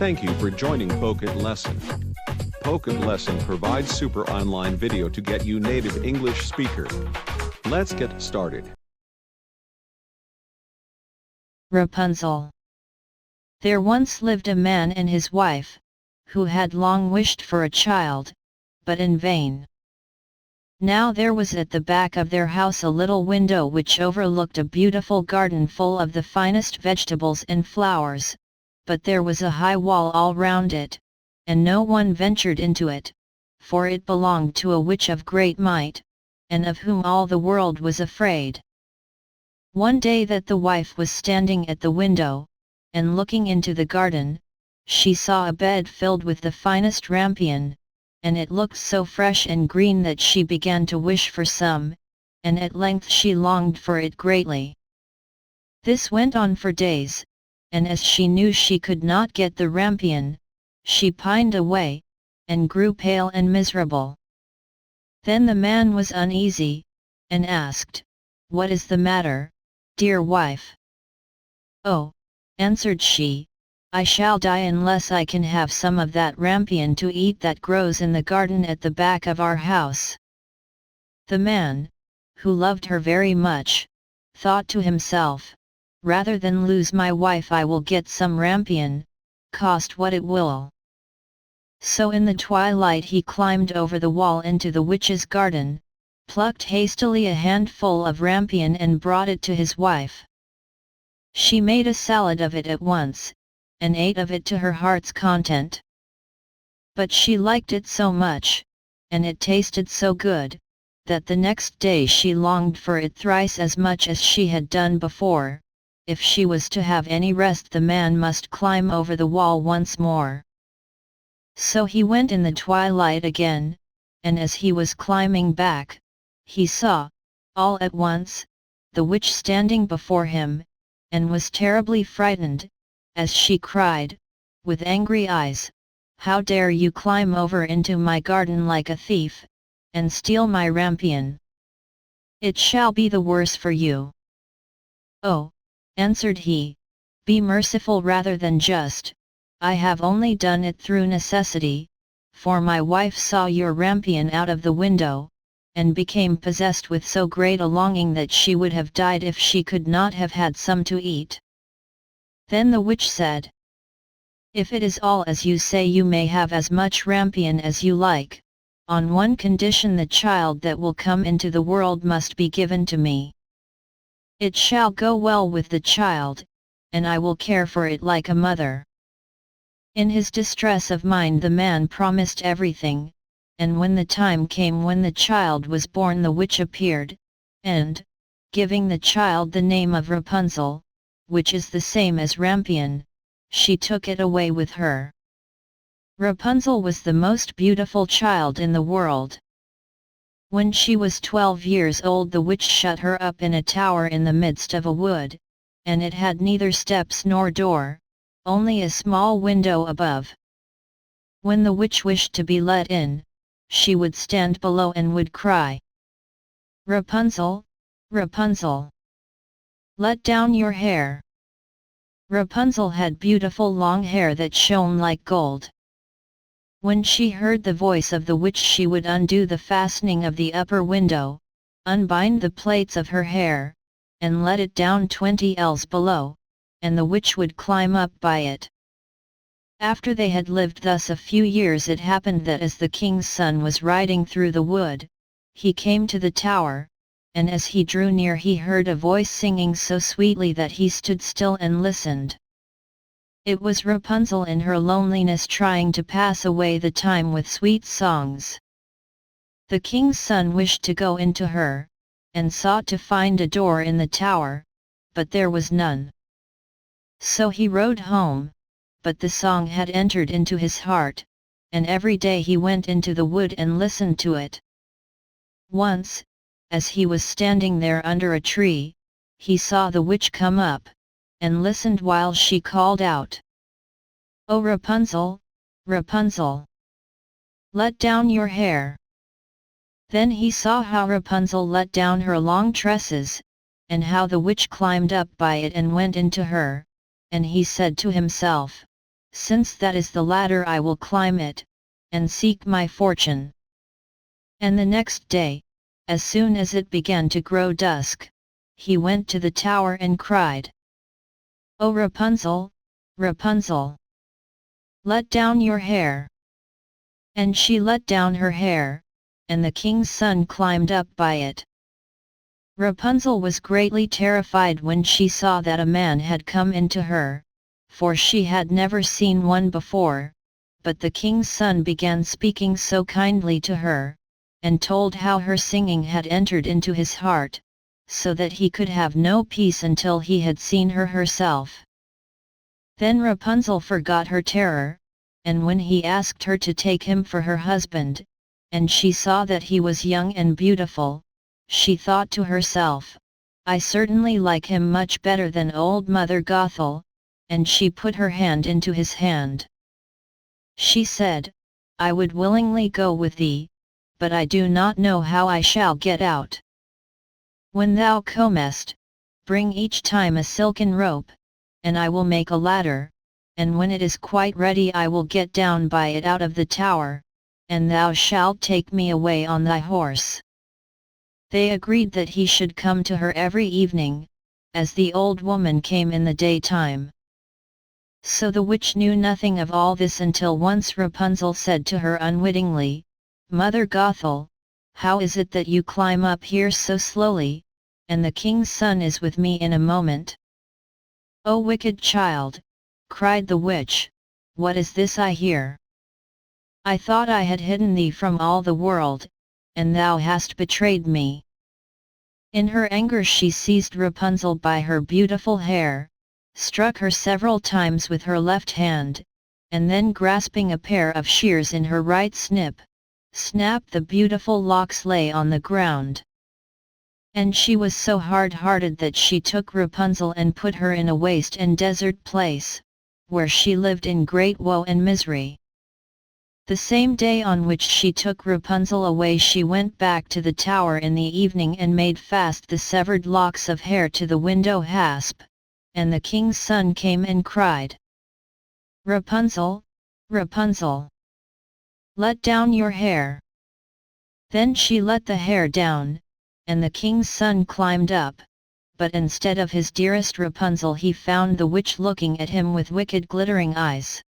Thank you for joining Pocket Lesson. Pocket Lesson provides super online video to get you native English speaker. Let's get started. Rapunzel. There once lived a man and his wife, who had long wished for a child, but in vain. Now there was at the back of their house a little window which overlooked a beautiful garden full of the finest vegetables and flowers, but there was a high wall all round it, and no one ventured into it, for it belonged to a witch of great might, and of whom all the world was afraid. One day that the wife was standing at the window, and looking into the garden, she saw a bed filled with the finest rampion, and it looked so fresh and green that she began to wish for some, and at length she longed for it greatly. This went on for days, and as she knew she could not get the rampion, she pined away, and grew pale and miserable. Then the man was uneasy, and asked, "What is the matter, dear wife?" "Oh," answered she, "I shall die unless I can have some of that rampion to eat that grows in the garden at the back of our house." The man, who loved her very much, thought to himself, "Rather than lose my wife I will get some rampion, cost what it will." So in the twilight he climbed over the wall into the witch's garden, plucked hastily a handful of rampion and brought it to his wife. She made a salad of it at once, and ate of it to her heart's content. But she liked it so much, and it tasted so good, that the next day she longed for it thrice as much as she had done before. If she was to have any rest the man must climb over the wall once more. So he went in the twilight again, and as he was climbing back, he saw, all at once, the witch standing before him, and was terribly frightened, as she cried, with angry eyes, "How dare you climb over into my garden like a thief, and steal my rampion? It shall be the worse for you." "Oh," answered he, "be merciful rather than just, I have only done it through necessity, for my wife saw your rampion out of the window, and became possessed with so great a longing that she would have died if she could not have had some to eat." Then the witch said, "If it is all as you say you may have as much rampion as you like, on one condition: the child that will come into the world must be given to me. It shall go well with the child, and I will care for it like a mother." In his distress of mind the man promised everything, and when the time came when the child was born the witch appeared, and, giving the child the name of Rapunzel, which is the same as rampion, she took it away with her. Rapunzel was the most beautiful child in the world. When she was 12 years old the witch shut her up in a tower in the midst of a wood, and it had neither steps nor door, only a small window above. When the witch wished to be let in, she would stand below and would cry, "Rapunzel, Rapunzel! Let down your hair." Rapunzel had beautiful long hair that shone like gold. When she heard the voice of the witch she would undo the fastening of the upper window, unbind the plaits of her hair, and let it down 20 ells below, and the witch would climb up by it. After they had lived thus a few years it happened that as the king's son was riding through the wood, he came to the tower, and as he drew near he heard a voice singing so sweetly that he stood still and listened. It was Rapunzel in her loneliness trying to pass away the time with sweet songs. The king's son wished to go into her, and sought to find a door in the tower, but there was none. So he rode home, but the song had entered into his heart, and every day he went into the wood and listened to it. Once, as he was standing there under a tree, he saw the witch come up, and listened while she called out, "O Rapunzel, Rapunzel! Let down your hair." Then he saw how Rapunzel let down her long tresses, and how the witch climbed up by it and went into her, and he said to himself, since that is the ladder I will climb it, and seek my fortune. And the next day, as soon as it began to grow dusk, he went to the tower and cried, "O Rapunzel, Rapunzel! Let down your hair." And she let down her hair, and the king's son climbed up by it. Rapunzel was greatly terrified when she saw that a man had come into her, for she had never seen one before, but the king's son began speaking so kindly to her, and told how her singing had entered into his heart, so that he could have no peace until he had seen her herself. Then Rapunzel forgot her terror, and when he asked her to take him for her husband, and she saw that he was young and beautiful, she thought to herself, "I certainly like him much better than old Mother Gothel," and she put her hand into his hand. She said, "I would willingly go with thee, but I do not know how I shall get out. When thou comest, bring each time a silken rope, and I will make a ladder, and when it is quite ready I will get down by it out of the tower, and thou shalt take me away on thy horse." They agreed that he should come to her every evening, as the old woman came in the daytime. So the witch knew nothing of all this until once Rapunzel said to her unwittingly, "Mother Gothel, how is it that you climb up here so slowly, and the king's son is with me in a moment?" "O wicked child," cried the witch, "what is this I hear? I thought I had hidden thee from all the world, and thou hast betrayed me." In her anger she seized Rapunzel by her beautiful hair, struck her several times with her left hand, and then grasping a pair of shears in her right snapped the beautiful locks lay on the ground. And she was so hard-hearted that she took Rapunzel and put her in a waste and desert place, where she lived in great woe and misery. The same day on which she took Rapunzel away she went back to the tower in the evening and made fast the severed locks of hair to the window hasp, and the king's son came and cried, "Rapunzel, Rapunzel! Let down your hair." Then she let the hair down, and the king's son climbed up, but instead of his dearest Rapunzel he found the witch looking at him with wicked glittering eyes.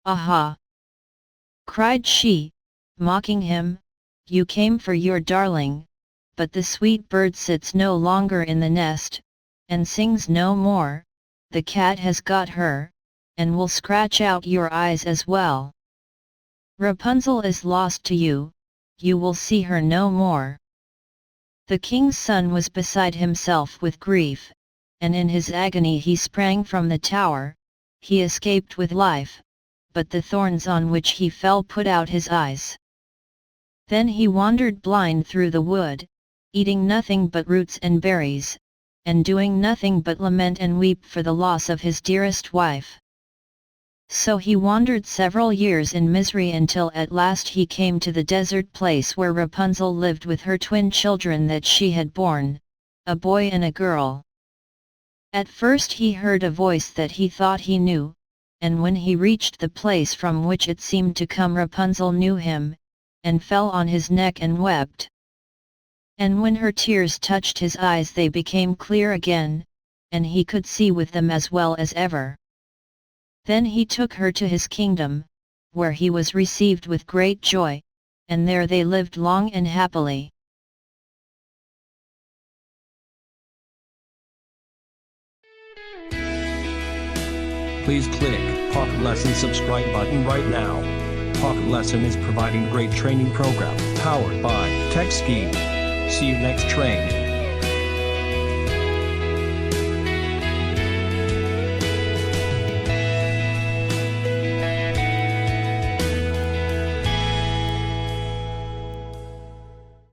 "Aha!" cried she, mocking him, "you came for your darling, but the sweet bird sits no longer in the nest, and sings no more, the cat has got her, and will scratch out your eyes as well. Rapunzel is lost to you, you will see her no more." The king's son was beside himself with grief, and in his agony he sprang from the tower. He escaped with life, but the thorns on which he fell put out his eyes. Then he wandered blind through the wood, eating nothing but roots and berries, and doing nothing but lament and weep for the loss of his dearest wife. So he wandered several years in misery until at last he came to the desert place where Rapunzel lived with her twin children that she had borne, a boy and a girl. At first he heard a voice that he thought he knew, and when he reached the place from which it seemed to come Rapunzel knew him, and fell on his neck and wept. And when her tears touched his eyes they became clear again, and he could see with them as well as ever. Then he took her to his kingdom, where he was received with great joy, and there they lived long and happily. Please click Pocket Lesson subscribe button right now. Pocket Lesson is providing great training program powered by TechScheme. See you next training.